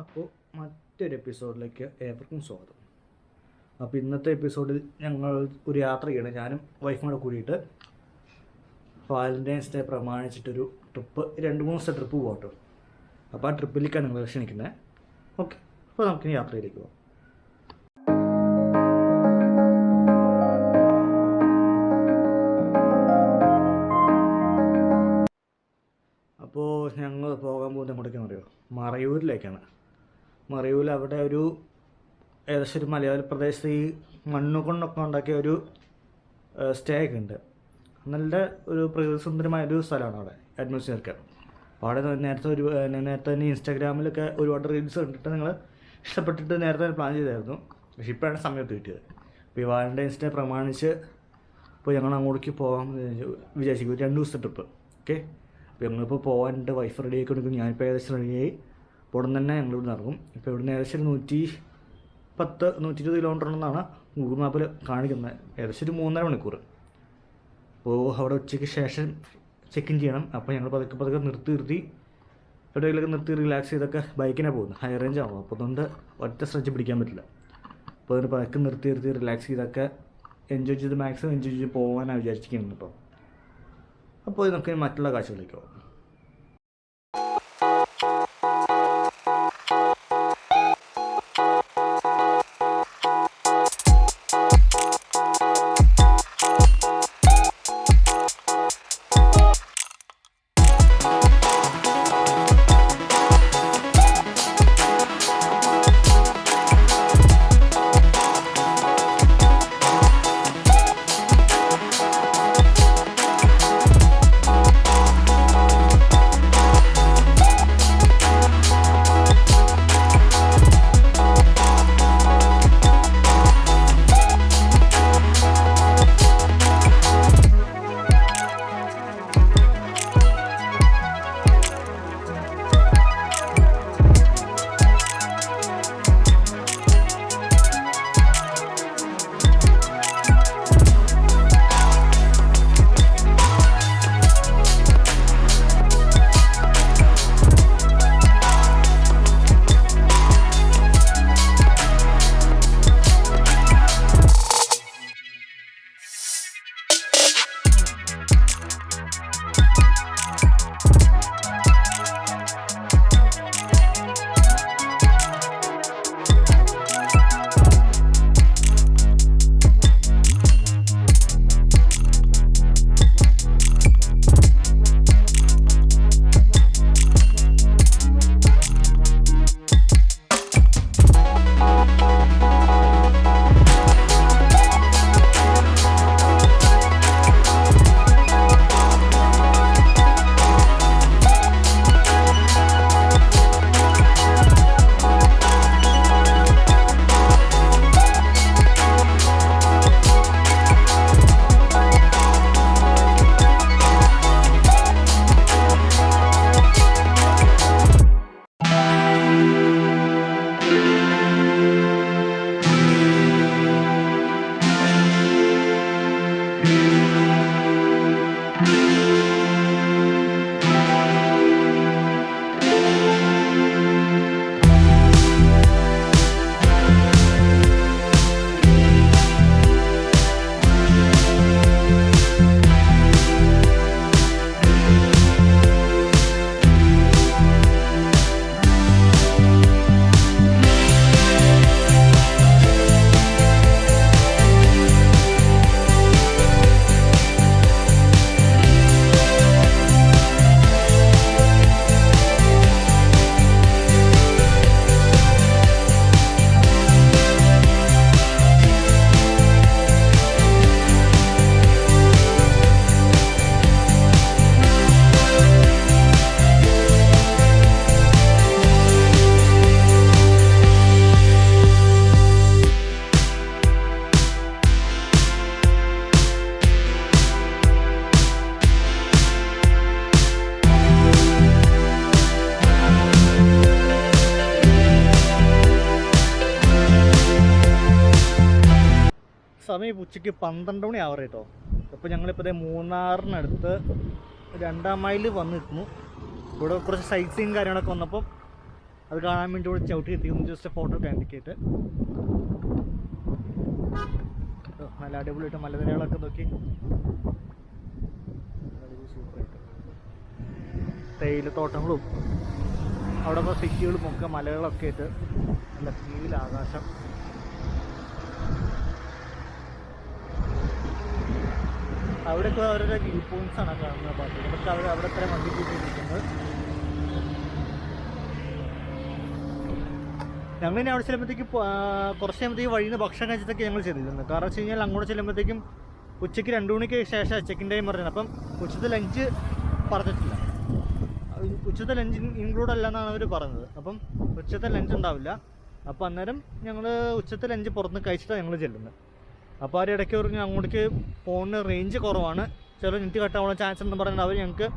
അപ്പോൾ മറ്റൊരു എപ്പിസോഡിലേക്ക് ഏവർക്കും സ്വാഗതം. അപ്പോൾ ഇന്നത്തെ എപ്പിസോഡിൽ ഞങ്ങൾ ഒരു യാത്ര ചെയ്യണം. ഞാനും വൈഫും കൂടെ കൂടിയിട്ട് വാലൻറ്റൈൻസ് ഡേ പ്രമാണിച്ചിട്ടൊരു ട്രിപ്പ്, 2-3 ദിവസത്തെ ട്രിപ്പ് പോകട്ടോ. അപ്പോൾ ആ ട്രിപ്പിലേക്കാണ് നിങ്ങൾ ക്ഷണിക്കുന്നത്. ഓക്കെ, അപ്പോൾ നമുക്കിനി യാത്രയിലേക്ക് പോകാം. അപ്പോൾ ഞങ്ങൾ പോകാൻ പോകുന്നത് എങ്ങോട്ടേക്കാണെന്ന് അറിയോ? മറയൂരിലേക്കാണ്. മറയൂരിൽ അവിടെ ഏകദേശം ഒരു മലയോര പ്രദേശത്ത് ഈ മണ്ണ് കൊണ്ടൊക്കെ ഉണ്ടാക്കിയ ഒരു സ്റ്റേ ഒക്കെ ഉണ്ട്. നല്ല ഒരു പ്രകൃതിസുന്ദരമായൊരു സ്ഥലമാണ് അവിടെ അറ്റ്മോസ്ഫിയർക്ക്. അപ്പോൾ അവിടെ നേരത്തെ തന്നെ ഇൻസ്റ്റാഗ്രാമിലൊക്കെ ഒരുപാട് റീൽസ് കണ്ടിട്ട് നിങ്ങൾ ഇഷ്ടപ്പെട്ടിട്ട് നേരത്തെ പ്ലാൻ ചെയ്തായിരുന്നു. പക്ഷേ ഇപ്പോഴാണ് സമയത്ത് കിട്ടിയത്. അപ്പോൾ ഈ വാലൻറ്റൈൻസ് ഡേ പ്രമാണിച്ച് ഇപ്പോൾ ഞങ്ങൾ അങ്ങോട്ടേക്ക് പോകാൻ വിചാരിക്കും. 2 ദിവസത്തെ ട്രിപ്പ്. ഓക്കെ, അപ്പോൾ ഞങ്ങളിപ്പോൾ പോകാനുണ്ട്. വൈഫ് റെഡി ആയിക്കൊണ്ടിരിക്കും. ഞാനിപ്പോൾ ഏകദേശം റെഡിയായി. അപ്പോൾ ഉടൻ തന്നെ ഞങ്ങൾ ഇവിടെ ഇറങ്ങും. ഇപ്പോൾ ഇവിടുന്ന് ഏകദേശം 110-120 കിലോമീറ്റർ ഉണ്ടെന്നാണ് ഗൂഗിൾ മാപ്പിൽ കാണിക്കുന്നത്. ഏകദേശം ഒരു 3.5 മണിക്കൂർ. അപ്പോൾ അവിടെ ഉച്ചയ്ക്ക് ശേഷം ചെക്ക് ഇൻ ചെയ്യണം. അപ്പോൾ ഞങ്ങൾ പതുക്കെ നിർത്തി എവിടെയെങ്കിലൊക്കെ നിർത്തി റിലാക്സ് ചെയ്തൊക്കെ ബൈക്കിനാണ് പോകുന്നത്. ഹൈ റേഞ്ച് ആവും. അപ്പോൾ അതുകൊണ്ട് ഒറ്റ സ്ട്രെച്ച് പിടിക്കാൻ പറ്റില്ല. അപ്പോൾ അതിന് പതുക്കെ നിർത്തി റിലാക്സ് ചെയ്തൊക്കെ മാക്സിമം എൻജോയ് ചെയ്ത് പോകാനാണ് വിചാരിച്ചിരിക്കുന്നത് കേട്ടോ. അപ്പോൾ നമുക്ക് മറ്റുള്ള കാഴ്ചകളിലേക്ക് പോകാം. സമയം ഉച്ചയ്ക്ക് 12 മണി ആവറ കേട്ടോ. അപ്പോൾ ഞങ്ങളിപ്പോൾ മൂന്നാറിനടുത്ത് 2-ാം മൈൽ വന്നിരുന്നു. ഇവിടെ കുറച്ച് സൈറ്റ് സീയും കാര്യങ്ങളൊക്കെ വന്നപ്പം അത് കാണാൻ വേണ്ടി ഇവിടെ ചവിട്ടി എത്തിക്കുന്നു. ജസ്റ്റ് ഫോട്ടോ കാണിക്കേറ്റ്. നല്ല അടിപൊളിയായിട്ട് മലനിരകളൊക്കെ നോക്കി സൂപ്പറായിട്ട് തേയിലത്തോട്ടങ്ങളും അവിടെ ഇപ്പോൾ സിറ്റികളും ഒക്കെ മലകളൊക്കെ ആയിട്ട് നല്ല ഫീൽ ആകാശം. അവിടെയൊക്കെ അവരുടെ വ്യൂ പോയിന്റ്സ് ആണ് കാണുന്ന ഭാഗത്ത്. ഇതൊക്കെ അവിടെ അത്ര വണ്ടി കൂട്ടിയിരിക്കുന്നത്. ഞങ്ങൾ ഇനി അവിടെ ചെല്ലുമ്പോഴത്തേക്ക് കുറച്ച് കഴിയുമ്പോഴത്തേക്ക് വഴിയിൽ നിന്ന് ഭക്ഷണം കഴിച്ചിട്ടൊക്കെ ഞങ്ങൾ ചെയ്തിരുന്നത്. കാരണം വെച്ച് കഴിഞ്ഞാൽ അങ്ങോട്ട് ചെല്ലുമ്പോഴത്തേക്കും ഉച്ചയ്ക്ക് 2 മണിക്ക് ശേഷം ചെക്കിൻ ടൈം പറഞ്ഞത്. അപ്പം ഉച്ചത്തെ ലഞ്ച് പറഞ്ഞിട്ടില്ല, ഉച്ചത്തെ ലഞ്ച് ഇൻക്ലൂഡ് അല്ല എന്നാണ് അവർ പറഞ്ഞത്. അപ്പം ഉച്ചത്തെ ലഞ്ച് ഉണ്ടാവില്ല. അപ്പോൾ അന്നേരം ഞങ്ങൾ ഉച്ചത്തെ ലഞ്ച് പുറത്തുനിന്ന് കഴിച്ചിട്ടാണ് ഞങ്ങൾ ചെല്ലുന്നത്. അപ്പോൾ അവർ ഇടയ്ക്ക് പറഞ്ഞു അങ്ങോട്ടേക്ക് ഫോണിന് റേഞ്ച് കുറവാണ്, ചില നെറ്റ് കട്ടാവാനുള്ള ചാൻസ് എന്ന് പറഞ്ഞാൽ അവർ ഞങ്ങൾക്ക്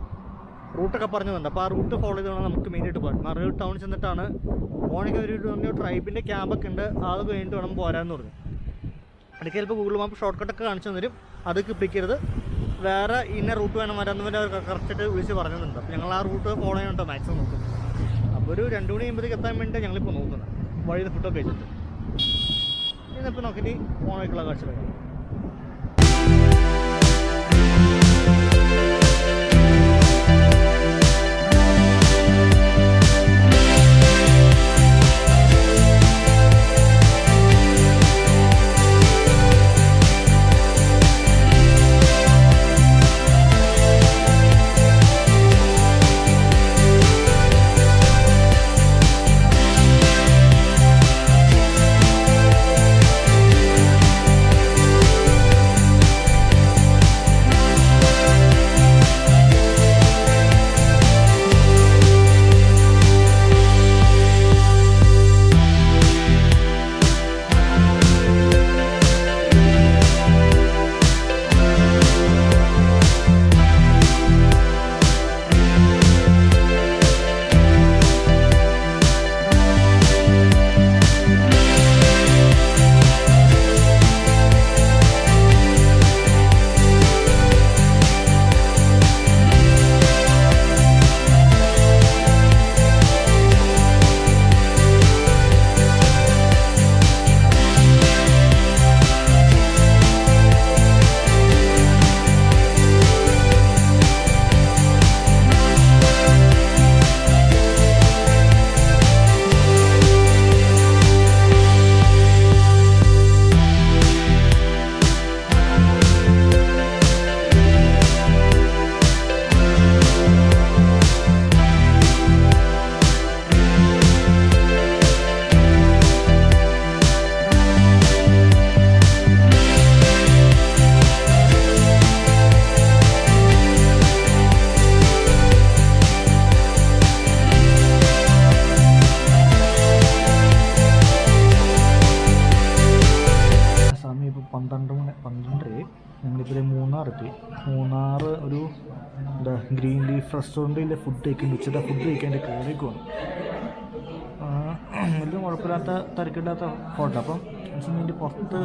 റൂട്ടൊക്കെ പറഞ്ഞു തന്നു. അപ്പോൾ ആ റൂട്ട് ഫോളോ ചെയ്ത് വേണം നമുക്ക് മെയിനായിട്ട് പോകാൻ. മറയൂർ ടൗണിൽ ചെന്നിട്ടാണ് മോണിക്ക് ഒരു പറഞ്ഞു ട്രൈബിൻ്റെ ക്യാമ്പൊക്കെ ഉണ്ട്, അത് കഴിഞ്ഞിട്ട് വേണം പോരാന്ന് പറഞ്ഞു. ഇടയ്ക്ക് ചിലപ്പോൾ ഗൂഗിൾ മാപ്പ് ഷോർട്ട് കട്ടൊക്കെ കാണിച്ചു തരും, അത് പിടിക്കരുത്, വേറെ ഇന്ന റൂട്ട് വേണം വരാമെന്ന് വരെ അവർ കറക്റ്റായിട്ട് വിളിച്ച് പറഞ്ഞിട്ടുണ്ട്. അപ്പോൾ ഞങ്ങൾ ആ റൂട്ട് ഫോളോ ചെയ്യാനുണ്ടോ മാക്സിമം നോക്കുന്നത്. അപ്പോൾ ഒരു 2 മണി കഴിയുമ്പോഴത്തേക്ക് എത്താൻ വേണ്ടി ഞങ്ങളിപ്പോൾ നോക്കുന്നത്, വഴിയിൽ നിന്ന് ഫുഡൊക്കെ കഴിച്ചിട്ട്. ഇന്നിപ്പോൾ നോക്കിയിട്ട് ഫോണിലേക്കുള്ള കാഴ്ചകളൊക്കെ. ഞങ്ങളിപ്പോൾ മൂന്നാർ ഒരു എന്താ ഗ്രീൻ ലീഫ് റെസ്റ്റോറൻറ്റിലെ ഫുഡ് കഴിക്കുന്നു. ഉച്ചത്തെ ഫുഡ് കഴിക്കാൻ കയറിക്ക് വന്നു. വലിയ കുഴപ്പമില്ലാത്ത തിരക്കില്ലാത്ത ഹോട്ടൽ. അപ്പം ഇതിൻ്റെ പുറത്ത്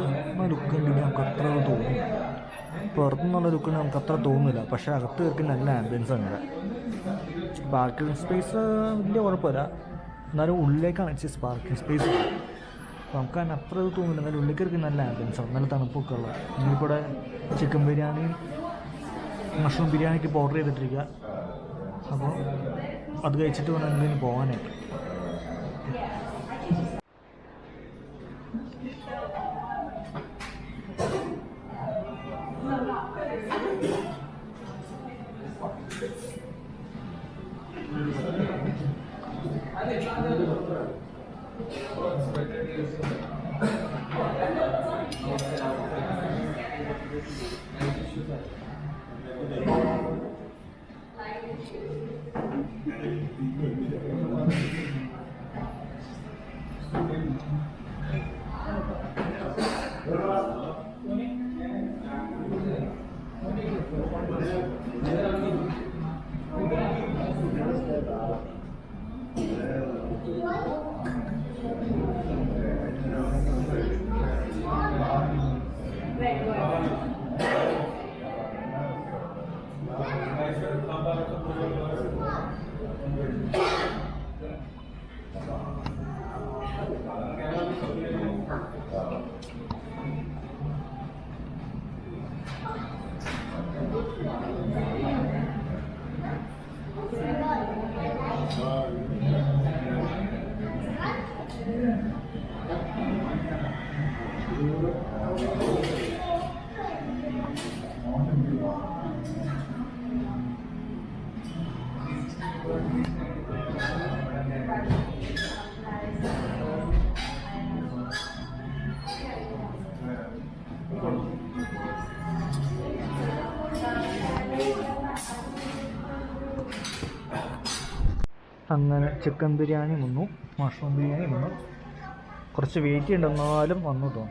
ലുക്ക് ഉണ്ടെങ്കിൽ നമുക്ക് അത്ര തോന്നും, പുറത്തുനിന്നുള്ള ലുക്ക് നമുക്ക് അത്ര തോന്നുന്നില്ല. പക്ഷേ അകത്ത് കയറി നല്ല ആംബിയൻസ് ആണ് ഇവിടെ. പാർക്കിംഗ് സ്പേസ് വലിയ കുഴപ്പമില്ല, എന്നാലും ഉള്ളിലേക്കാണ് ഇച്ചിരി പാർക്കിംഗ് സ്പേസ്. നമുക്ക് അതിന് അത്ര ഇത് തോന്നില്ല, എന്നാലും ഉള്ളിൽ കയറി നല്ല ആംബിയൻസാണ്, നല്ല തണുപ്പൊക്കെ ഉള്ളത്. ഇനിയിപ്പോൾ ഇവിടെ ചിക്കൻ ബിരിയാണി മഷ്റൂം ബിരിയാണിക്ക് ഇപ്പോൾ ഓർഡർ ചെയ്തിട്ടിരിക്കുക. അപ്പോൾ അത് കഴിച്ചിട്ട് വേണം എന്തെങ്കിലും പോകാനായിട്ട്. അങ്ങനെ ചിക്കൻ ബിരിയാണി വന്നു, മഷ്റൂം ബിരിയാണി വന്നു. കുറച്ച് വെയിറ്റ് ഉണ്ടെന്നാലും വന്നു കേട്ടോ.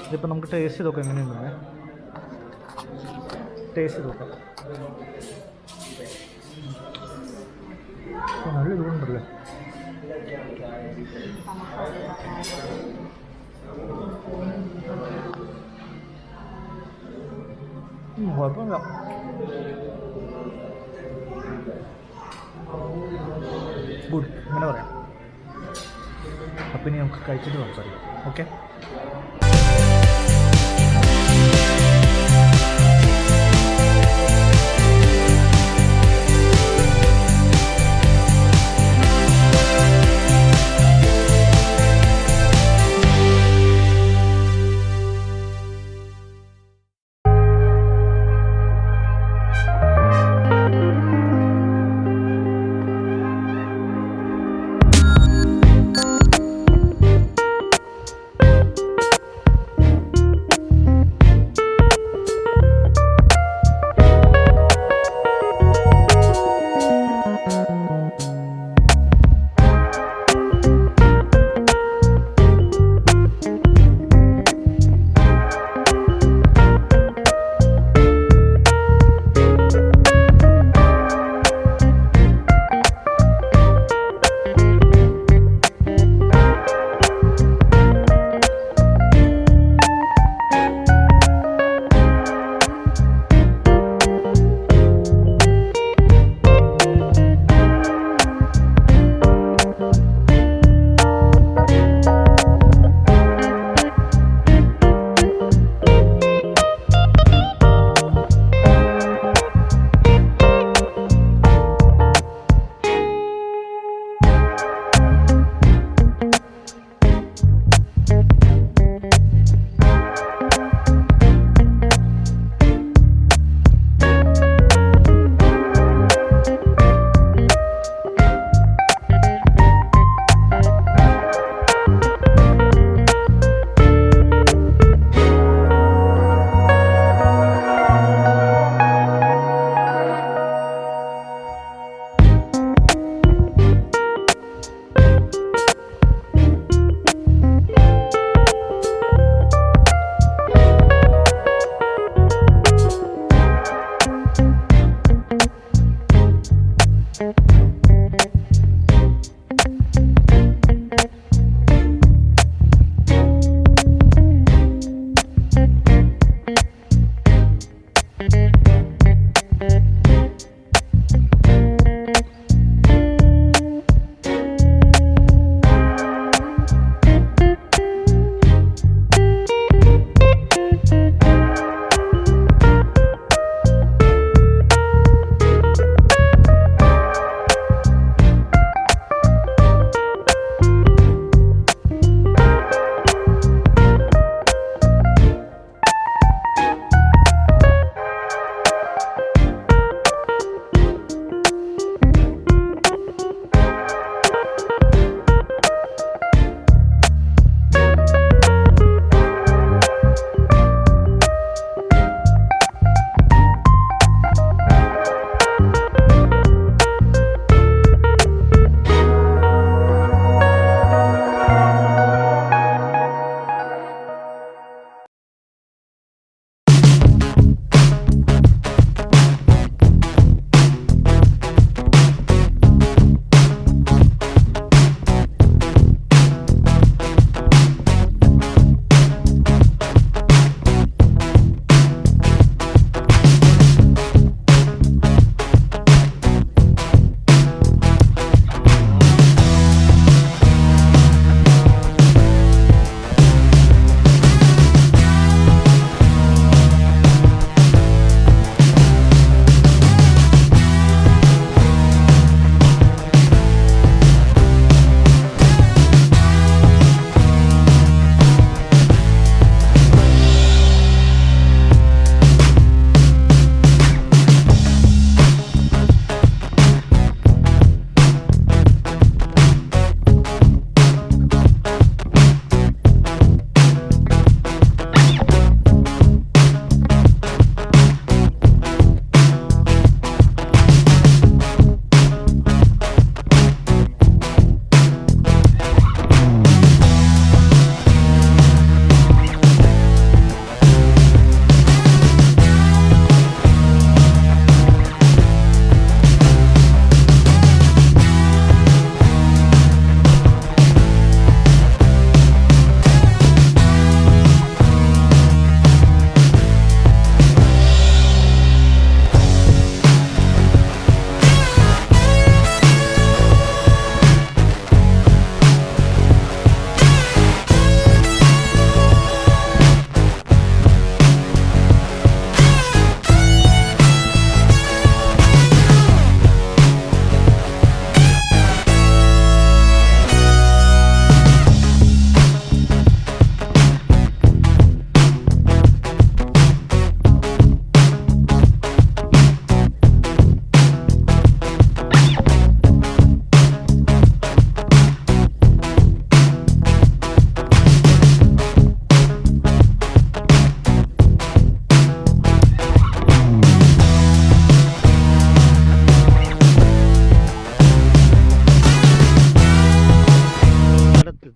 ഇതിപ്പോൾ നമുക്ക് ടേസ്റ്റ് ചെയ്ത് നോക്കാം എങ്ങനെയുണ്ടെന്ന്. ടേസ്റ്റ് ചെയ്ത് നോക്കാം. നല്ല ഇതുകൊണ്ടല്ലേ. കുഴപ്പമില്ല. ഗുഡ്, അങ്ങനെ പറയാം. അപ്പം ഇനി നമുക്ക് കഴിച്ചിട്ട് സംസാരിക്കാം. ഓക്കെ.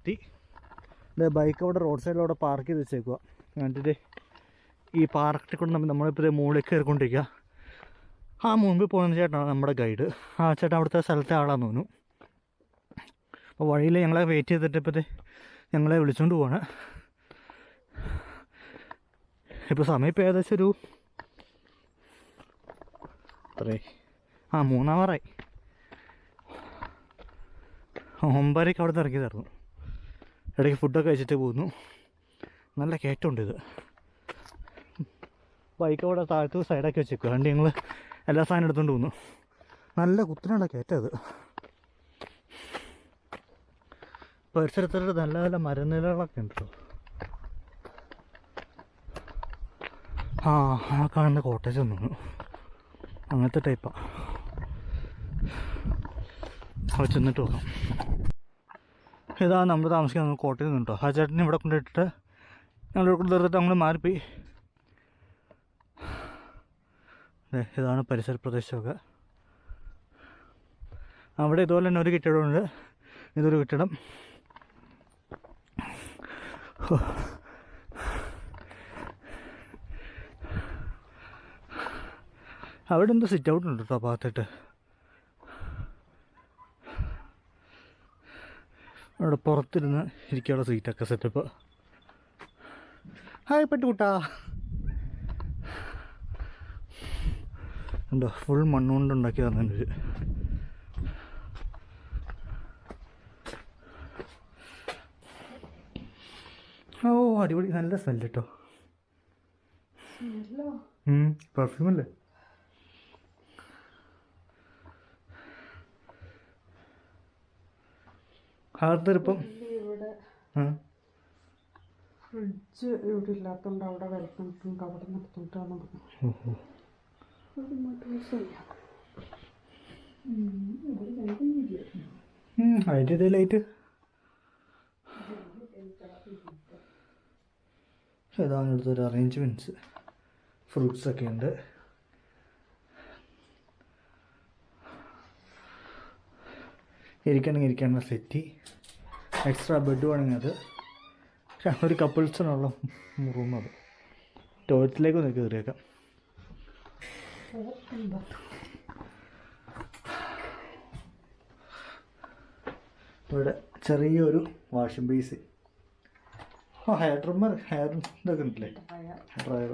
എത്തി. ബൈക്ക് അവിടെ റോഡ് സൈഡിലവിടെ പാർക്ക് ചെയ്ത് വെച്ചേക്കുക. എന്നിട്ട് ഈ പാർക്കിൽ കൊണ്ട് നമ്മളിപ്പോൾ മുകളിലേക്ക് കയറിക്കൊണ്ടിരിക്കുക. ആ മുൻപിൽ പോകുന്ന ചേട്ടനാണ് നമ്മുടെ ഗൈഡ്. ആ ചേട്ടൻ അവിടുത്തെ സ്ഥലത്തെ ആളാന്ന് തോന്നുന്നു. അപ്പോൾ വഴിയിൽ ഞങ്ങളെ വെയിറ്റ് ചെയ്തിട്ട് ഞങ്ങളെ വിളിച്ചുകൊണ്ട് പോവാണ്. ഇപ്പോൾ സമയം ഇപ്പോൾ ഏകദേശം ഒരു 3 9:30 അവിടെ നിന്ന് ഇറങ്ങിയതായിരുന്നു. ഇടയ്ക്ക് ഫുഡൊക്കെ കഴിച്ചിട്ട് പോകുന്നു. നല്ല കയറ്റമുണ്ട് ഇത്. ബൈക്ക് അവിടെ താഴത്ത് സൈഡാക്കി വെച്ചേക്കുക. അതുകൊണ്ട് ഞങ്ങൾ എല്ലാ സാധനം എടുത്തുകൊണ്ട് പോകുന്നു. നല്ല കുത്തിനുള്ള കയറ്റം അത്. പരിസരത്തോട്ട് നല്ല നല്ല മരനിലകളൊക്കെ ഉണ്ട് കേട്ടോ. ആ കാണുന്ന കോട്ടേജ് ഒന്നും അങ്ങനത്തെ ടൈപ്പാണ്. അവിടെ ചെന്നിട്ട് നോക്കാം. ഇതാണ് നമ്മൾ താമസിക്കാൻ കോട്ടയിൽ നിന്ന് കേട്ടോ. ആ ചേട്ടനെ ഇവിടെ കൊണ്ടിട്ടിട്ട് ഞങ്ങൾ നിർത്തിട്ട് നമ്മൾ മാറിപ്പോയി. ഇതാണ് പരിസര പ്രദേശമൊക്കെ. അവിടെ ഇതുപോലെ തന്നെ ഒരു കെട്ടിടമുണ്ട്. ഇതൊരു കെട്ടിടം. അവിടെ എന്തോ സിറ്റ് ഔട്ട് ഉണ്ട് കേട്ടോ ഭാഗത്തിട്ട്. അവിടെ പുറത്തിരുന്ന് ഇരിക്കാനുള്ള സീറ്റൊക്കെ സെറ്റപ്പ്. ഹായ് പട്ടുകൂട്ടാ. ഉണ്ടോ ഫുൾ മണ്ണുകൊണ്ട് ഉണ്ടാക്കി തന്നൊരു. ഓ അടിപൊളി, നല്ല സ്മെല്ല് കേട്ടോ. പെർഫ്യൂമല്ലേ. ഹാർത്തിരിപ്പം ഫ്രിഡ്ജ് ഇവിടെ ഇല്ലാത്തതുകൊണ്ട് അവിടെ വിലക്കിട്ടുണ്ട്. അവിടെ നിർത്തിയിട്ടാണ് അതിൻ്റെ ലൈറ്റ്. ഏതാണ് ഇവിടുത്തെ അറേഞ്ച്മെൻറ്റ്സ്. ഫ്രൂട്ട്സൊക്കെ ഉണ്ട്. ഇരിക്കാനുള്ള സെറ്റി. എക്സ്ട്രാ ബെഡ് വേണമെങ്കിൽ അത്. ഒരു കപ്പിൾസിനുള്ള റൂം. അത് ടോയ്ലറ്റിലേക്ക് ഒന്ന് കയറിയേക്കാം. ഇവിടെ ചെറിയൊരു washing base. Hair trimmer, hair ഇതൊക്കെ ഉണ്ടല്ലേ, ഡ്രയർ.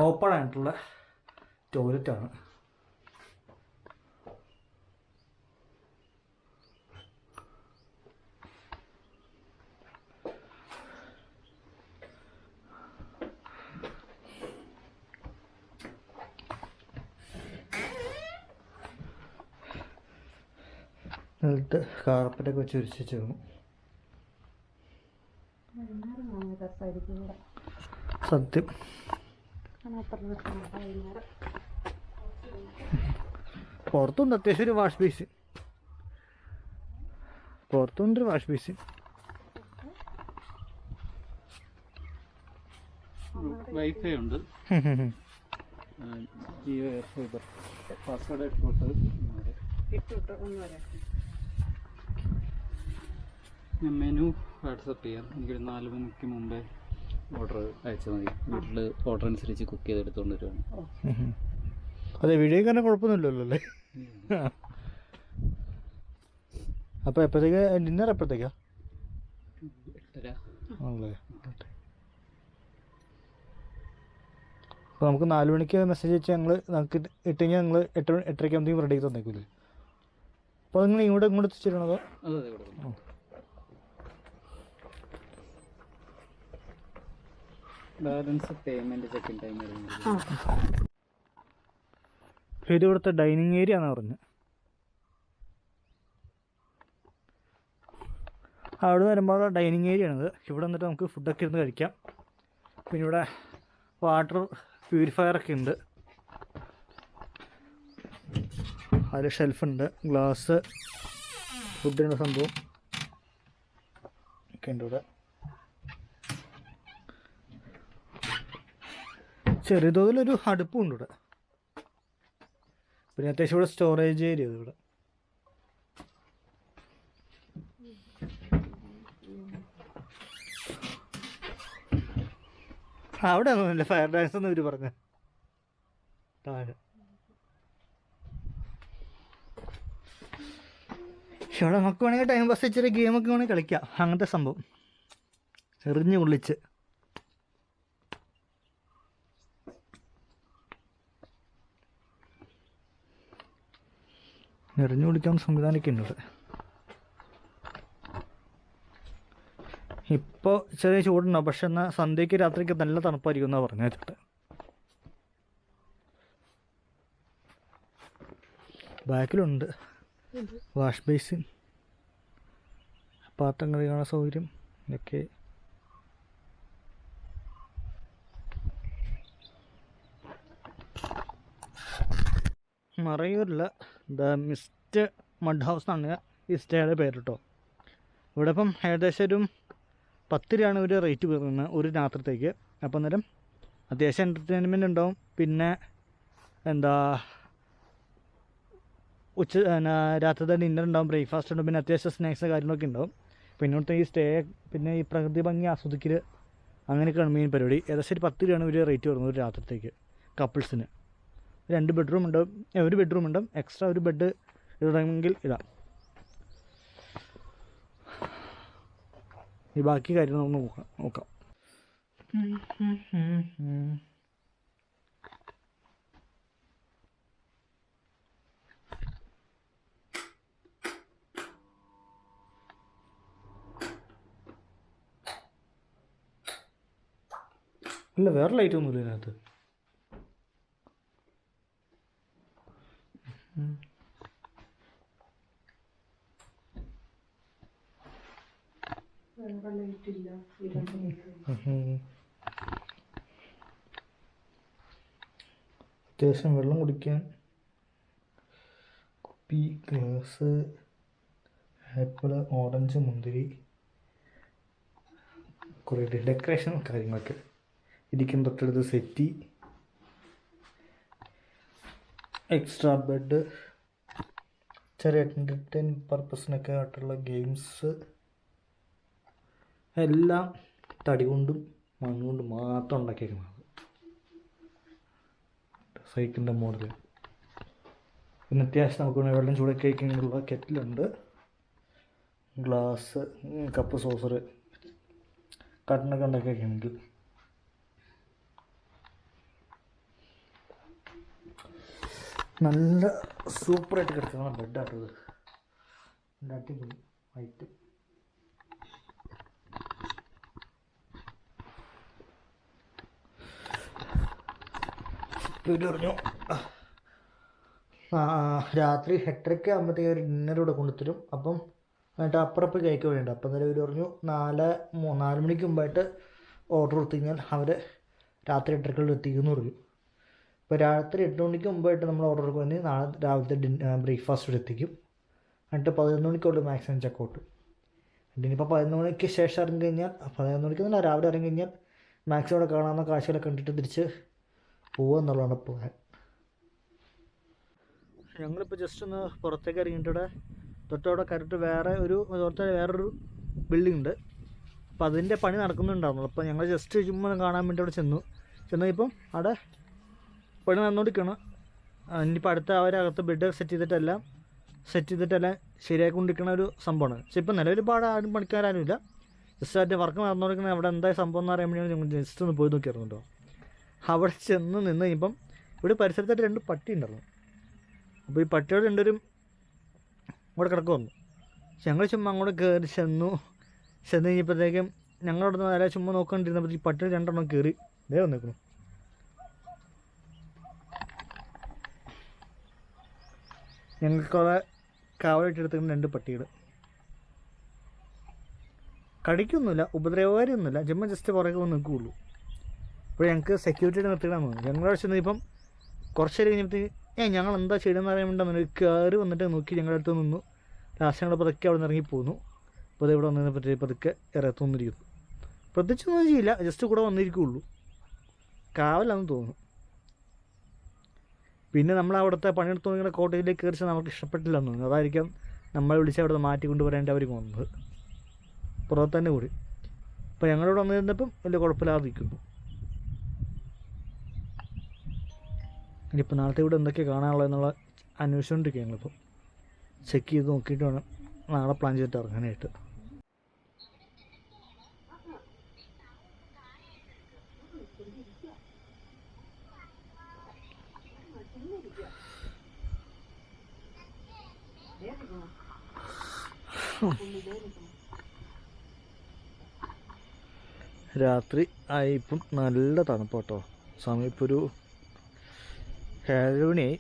ഓപ്പൺ ആയിട്ടുള്ള ടോയ്ലറ്റാണ്. എന്നിട്ട് കാർപ്പറ്റൊക്കെ വെച്ച് വിരിച്ചു. സത്യം പുറത്തുണ്ട് അത്യാവശ്യം ഒരു വാഷ് ബേസ്. പുറത്തുണ്ടൊരു വാഷ് ബേസ്. വൈഫൈ ഉണ്ട്. Jio air fibre. പാസ്വേഡ് ഇട്ടിട്ട് ഞാൻ മെനു വാട്സപ്പ് ചെയ്യാം. എനിക്കൊരു 4 മണിക്ക് മുമ്പേ ഓർഡർ അയച്ചാൽ മതി. വീട്ടിൽ ഓർഡർ അനുസരിച്ച് കുക്ക് ചെയ്തെടുത്തുകൊണ്ട് വരുവാണ്. അതെ, വീഡിയോ കാണാൻ കുഴപ്പമൊന്നുമില്ലല്ലോ അല്ലേ. അപ്പോൾ എപ്പോഴത്തേക്ക് ഡിന്നർ എപ്പോഴത്തേക്കാ? 8:30 ആണല്ലേ. അപ്പോൾ നമുക്ക് 4 മണിക്ക് മെസ്സേജ് അയച്ചാൽ നമുക്ക് ഇട്ടെങ്കിൽ ഞങ്ങൾ 8:30 ആകുമ്പോഴത്തേക്കും റെഡി ആക്കി തന്നേക്കൂലേ. അപ്പോൾ നിങ്ങൾ ഇങ്ങോട്ട് എത്തിച്ചിരണതോ? അതെ, ബാലൻസ് പേയ്മെന്റ് ചെക്കിൻ ടൈം. ഇത് ഇവിടുത്തെ ഡൈനിങ് ഏരിയ ആണെന്ന് പറഞ്ഞു. അവിടെ വരുമ്പോൾ ഡൈനിങ് ഏരിയ ആണിത്. ഇവിടെ വന്നിട്ട് നമുക്ക് ഫുഡൊക്കെ ഇരുന്ന് കഴിക്കാം. പിന്നെ ഇവിടെ വാട്ടർ പ്യൂരിഫയറൊക്കെ ഉണ്ട്. അതിൽ ഷെൽഫുണ്ട്, ഗ്ലാസ്, ഫുഡിനുള്ള സംഭവം ഒക്കെ ഉണ്ട് ഇവിടെ. ചെറിയ തോതിലൊരു അടുപ്പും ഉണ്ട് ഇവിടെ. പിന്നെ അത്യാവശ്യം ഇവിടെ സ്റ്റോറേജ് ഏരിയ ഇവിടെ. അവിടെ ഒന്നുമില്ല ഫയർ ഡാൻസ് എന്ന് ഇവർ പറഞ്ഞ താഴെ. ഇവിടെ നമുക്ക് വേണമെങ്കിൽ ടൈം പാസ് ഇച്ചിരി ഗെയിമൊക്കെ വേണമെങ്കിൽ കളിക്കാം. അങ്ങനത്തെ സംഭവം എറിഞ്ഞ് കൊള്ളിച്ച്. എറിഞ്ഞു വിളിക്കാൻ സംവിധാനമൊക്കെ ഉണ്ട് ഇവിടെ. ഇപ്പോൾ ചെറിയ ചൂടുണ്ടാവും, പക്ഷെ എന്നാൽ സന്ധ്യയ്ക്ക് രാത്രിക്ക് നല്ല തണുപ്പായിരിക്കും എന്നാണ് പറഞ്ഞു വെച്ചിട്ട്. ബാക്കിലുണ്ട് വാഷ് ബേസിൻ, പാത്രം കഴുകാനുള്ള സൗകര്യം ഇതൊക്കെ. മറയൂരില്ല, ദ മിസ്റ്റ് മഡ് ഹൗസ് എന്നാണ് ഈ സ്റ്റേയുടെ പേര് കേട്ടോ. ഇവിടെ ഇപ്പം ഏകദേശം ഒരു 10 രൂപയാണ് ഒരു റേറ്റ് വരുന്നത് ഒരു രാത്രിത്തേക്ക്. അപ്പം അന്നേരം അത്യാവശ്യം എൻ്റർടൈൻമെൻറ്റ് ഉണ്ടാവും. പിന്നെ എന്താ രാത്രിത്തെ ഡിന്നർ ഉണ്ടാവും, ബ്രേക്ക്ഫാസ്റ്റ് ഉണ്ടാവും, പിന്നെ അത്യാവശ്യം സ്നാക്സ് കാര്യങ്ങളൊക്കെ ഉണ്ടാവും. പിന്നെ ഇവിടുത്തെ ഈ സ്റ്റേ, പിന്നെ ഈ പ്രകൃതി ഭംഗി ആസ്വദിക്കൽ, അങ്ങനെയൊക്കെയാണ് മെയിൻ പരിപാടി. ഏകദേശം ഒരു 10 രൂപയാണ് ഒരു റേറ്റ് വരുന്നത് ഒരു രാത്രിത്തേക്ക് കപ്പിൾസിന്. 2 ബെഡ്റൂം ഉണ്ടാവും, ഒരു ബെഡ്റൂം ഉണ്ടാവും, എക്സ്ട്രാ ഒരു ബെഡ് ഇടണമെങ്കിൽ ഇടാം. ഈ ബാക്കി കാര്യങ്ങൾ നമുക്ക് നോക്കാം. ഇല്ല, വേറെ ലൈറ്റ് ഒന്നുമില്ല ഇതിനകത്ത്. അത്യാവശ്യം വെള്ളം കുടിക്കാൻ കുപ്പി, ഗ്ലാസ്, ആപ്പിള്, ഓറഞ്ച്, മുന്തിരി, കുറേ ഡെക്കറേഷൻ കാര്യങ്ങളൊക്കെ ഇരിക്കുന്ന തൊട്ടടുത്ത് സെറ്റി, എക്സ്ട്രാ ബെഡ്, ചെറിയ എൻ്റർടൈൻ പർപ്പസിനൊക്കെ ആയിട്ടുള്ള ഗെയിംസ് എല്ലാം തടി കൊണ്ടും മണ്ണുകൊണ്ടും മാത്രം ഉണ്ടാക്കിയേക്കുന്നത്. സൈക്കിളിൻ്റെ മോഡൽ. പിന്നെ അത്യാവശ്യം നമുക്ക് വെള്ളം ചൂടൊക്കെ കഴിക്കാനുള്ള കെറ്റിലുണ്ട്, ഗ്ലാസ്, കപ്പ്, സോസർ, കട്ടനൊക്കെ ഉണ്ടാക്കി വയ്ക്കണമെങ്കിൽ. നല്ല സൂപ്പറായിട്ട് കിടക്കുന്ന ബെഡാട്ടത്, അടിപൊളി വൈറ്റ്. ഇവർ പറഞ്ഞു രാത്രി 8:30 ആകുമ്പോഴത്തേക്ക് ഒരു ഡിന്നർ ഇവിടെ കൊണ്ടുത്തരും. അപ്പം എന്നിട്ട് അപ്പുറപ്പ് കേക്ക് വേണ്ട. അപ്പം അന്നേരം ഇവർ പറഞ്ഞു 4 മണിക്ക് മുമ്പായിട്ട് ഓർഡർ കൊടുത്തു കഴിഞ്ഞാൽ അവർ രാത്രി 8:30 എത്തിക്കുമെന്ന് പറഞ്ഞു. ഇപ്പോൾ രാത്രി 8 മണിക്ക് മുമ്പായിട്ട് നമ്മൾ ഓർഡർ കൊടുക്കുകയാണെങ്കിൽ നാളെ രാവിലത്തെ ബ്രേക്ക്ഫാസ്റ്റ് ഇവിടെ എത്തിക്കും. എന്നിട്ട് 11 മണിക്കുള്ളൂ മാക്സിമം ചെക്കൗട്ട്. ഇനിയിപ്പോൾ 11 മണിക്ക് ശേഷം ഇറങ്ങി കഴിഞ്ഞാൽ, 11 മണിക്ക് രാവിലെ ഇറങ്ങി കഴിഞ്ഞാൽ മാക്സിമം ഇവിടെ കാണാവുന്ന കാഴ്ചകളൊക്കെ കണ്ടിട്ട് തിരിച്ച് പോവുക എന്നുള്ളതാണ് പ്ലാൻ. ഞങ്ങളിപ്പോൾ ജസ്റ്റ് ഒന്ന് പുറത്തേക്ക് ഇറങ്ങിയിട്ട് തൊട്ടവിടെ കറക്റ്റ് വേറൊരു ബിൽഡിംഗ് ഉണ്ട്. അപ്പോൾ അതിൻ്റെ പണി നടക്കുന്നുണ്ടായിരുന്നു. അപ്പോൾ ഞങ്ങൾ ജസ്റ്റ് ചുമ്മാ കാണാൻ വേണ്ടി അവിടെ ചെന്നപ്പം അവിടെ പണി നടന്നുകൊണ്ടിരിക്കണം. ഇനിയിപ്പോൾ അടുത്ത അവരകത്ത് ബെഡ് സെറ്റ് ചെയ്തിട്ടെല്ലാം ശരിയായിക്കൊണ്ടിരിക്കുന്ന ഒരു സംഭവമാണ്. പക്ഷെ ഇപ്പോൾ നിലവിൽ ആരും പണിക്കാരാരുമില്ല. ജസ്റ്റ് അതിൻ്റെ വർക്ക് നടന്നുകൊണ്ടിരിക്കുന്നത് അവിടെ എന്താ സംഭവം എന്ന് അറിയാൻ വേണ്ടി ഞങ്ങൾ ജസ്റ്റ് ഒന്ന് പോയി നോക്കിയായിരുന്നു കേട്ടോ. അവിടെ ചെന്ന് നിന്ന് കഴിയുമ്പം ഇവിടെ പരിസരത്തായിട്ട് 2 പട്ടി ഉണ്ടായിരുന്നു. അപ്പോൾ ഈ പട്ടിയോട് 2 പേരും അവിടെ കിടക്കുമായിരുന്നു. ഞങ്ങൾ ചുമ്മാ അങ്ങോട്ട് കയറി ചെന്ന് കഴിഞ്ഞപ്പോഴത്തേക്കും ഞങ്ങളവിടെ നിന്ന് നേരെ ചുമ്മാ നോക്കിക്കൊണ്ടിരുന്നപ്പോൾ ഈ പട്ടികൾ 2 എണ്ണം കയറി ദേ വന്നേക്കുന്നു. ഞങ്ങൾക്കുള്ള കാവലിട്ടെടുത്തേക്കുന്ന 2 പട്ടികൾ. കടിക്കൊന്നുമില്ല, ഉപദ്രവകാരിയൊന്നുമില്ല, ചുമ്മാ ജസ്റ്റ് പുറകെ വന്ന് നിൽക്കുകയുള്ളൂ. അപ്പോൾ ഞങ്ങൾക്ക് സെക്യൂരിറ്റിയുടെ നിർത്തിയിടാൻ തോന്നി. ഞങ്ങളവിടെ ചെന്ന് ഇപ്പം കുറച്ച് നേരം കഴിഞ്ഞപ്പോഴത്തേക്ക് ഞങ്ങൾ എന്താ ചെയ്യണമെന്ന് അറിയാൻ വേണ്ടി കയറി വന്നിട്ട് നോക്കി ഞങ്ങളുടെ അടുത്ത് നിന്നു. ലാസ്റ്റ് ഞങ്ങൾ പതുക്കെ അവിടെ നിന്ന് ഇറങ്ങിപ്പോന്നു. അപ്പോൾ ഇവിടെ വന്നതിനെ പതുക്കെ ഇറത്തുന്നിരിക്കുന്നു. പ്രത്യേകിച്ചൊന്നും ചെയ്യില്ല, ജസ്റ്റ് കൂടെ വന്നിരിക്കുകയുള്ളൂ. കാവലാണെന്ന് തോന്നുന്നു. പിന്നെ നമ്മൾ അവിടുത്തെ പണിയെടുത്ത് നോക്കിയ കോട്ടയിലേക്ക് കയറിച്ചാൽ നമുക്ക് ഇഷ്ടപ്പെട്ടില്ലെന്ന് തോന്നുന്നു. അതായിരിക്കും നമ്മളെ വിളിച്ച് അവിടെ നിന്ന് മാറ്റി കൊണ്ടുവരേണ്ട അവർ വന്നത് പുറത്ത് തന്നെ കൂടി. അപ്പോൾ ഞങ്ങളിവിടെ വന്നു കഴിഞ്ഞപ്പം വലിയ കുഴപ്പമില്ലാതെ നിൽക്കുന്നു. ഇനിയിപ്പോൾ നാളത്തെ ഇവിടെ എന്തൊക്കെയാണ് കാണാനുള്ളത് എന്നുള്ള അന്വേഷിച്ചുകൊണ്ടിരിക്കുക. ഞങ്ങളിപ്പോൾ ചെക്ക് ചെയ്ത് നോക്കിയിട്ട് വേണം നാളെ പ്ലാൻ ചെയ്തിട്ട് ഇറങ്ങാനായിട്ട്. രാത്രി ആയിപ്പം നല്ല തണുപ്പ് കേട്ടോ. സമയം ഇപ്പോൾ ഒരു 7 മണിയായി.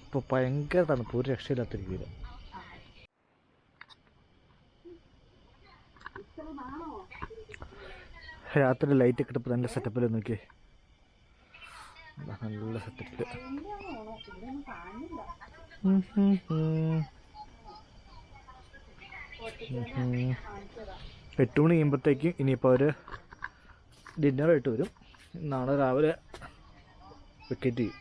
ഇപ്പോൾ ഭയങ്കര തണുപ്പ്, ഒരു രക്ഷയില്ലാത്ത രീതിയിൽ. രാത്രി ലൈറ്റ് ഒക്കെ ഇട്ടപ്പോൾ നല്ല സെറ്റപ്പിൽ നോക്കിയേ, നല്ല സെറ്റപ്പിൽ. 8 മണി കഴിയുമ്പോഴത്തേക്കും ഇനിയിപ്പോൾ അവർ ഡിന്നറായിട്ട് വരും. നാളെ രാവിലെ വെക്കേറ്റ് ചെയ്യും.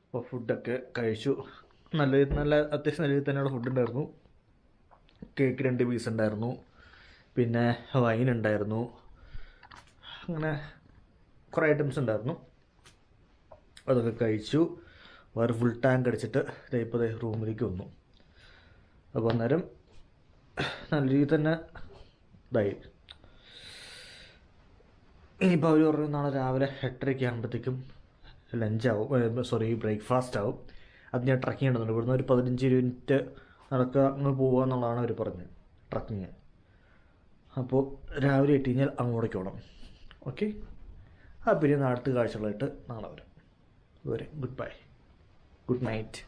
അപ്പോൾ ഫുഡൊക്കെ കഴിച്ചു. നല്ല അത്യാവശ്യം നല്ല രീതിയിൽ തന്നെയുള്ള ഫുഡ് ഉണ്ടായിരുന്നു. കേക്ക് 2 പീസ് ഉണ്ടായിരുന്നു, പിന്നെ വൈൻ ഉണ്ടായിരുന്നു, അങ്ങനെ കുറേ ഐറ്റംസ് ഉണ്ടായിരുന്നു. അതൊക്കെ കഴിച്ചു. വേറെ ഫുൾ ടാങ്ക് അടിച്ചിട്ട് ഇപ്പോൾ റൂമിലേക്ക് വന്നു. അപ്പോൾ അന്നേരം നല്ല രീതിയിൽ തന്നെ ഇതായി. ഇനിയിപ്പോൾ അവർ പറഞ്ഞു നാളെ രാവിലെ 8:30 ആകുമ്പോഴത്തേക്കും ബ്രേക്ക്ഫാസ്റ്റ് ആവും. അത് ഞാൻ ട്രക്കിങ് ചെയ്യണമെന്നുണ്ട്. ഇവിടുന്ന് ഒരു 15-20 മിനിറ്റ് നടക്കുക അങ്ങ് പോകുക എന്നുള്ളതാണ് അവർ പറഞ്ഞത്, ട്രക്കിങ്. അപ്പോൾ രാവിലെ എത്തി കഴിഞ്ഞാൽ അങ്ങോട്ടേക്ക് പോകണം. ഓക്കെ, പിന്നെ അടുത്ത കാഴ്ചകളായിട്ട് നാളെ വരാം. അതുവരെ ഗുഡ് ബൈ, ഗുഡ് നൈറ്റ്.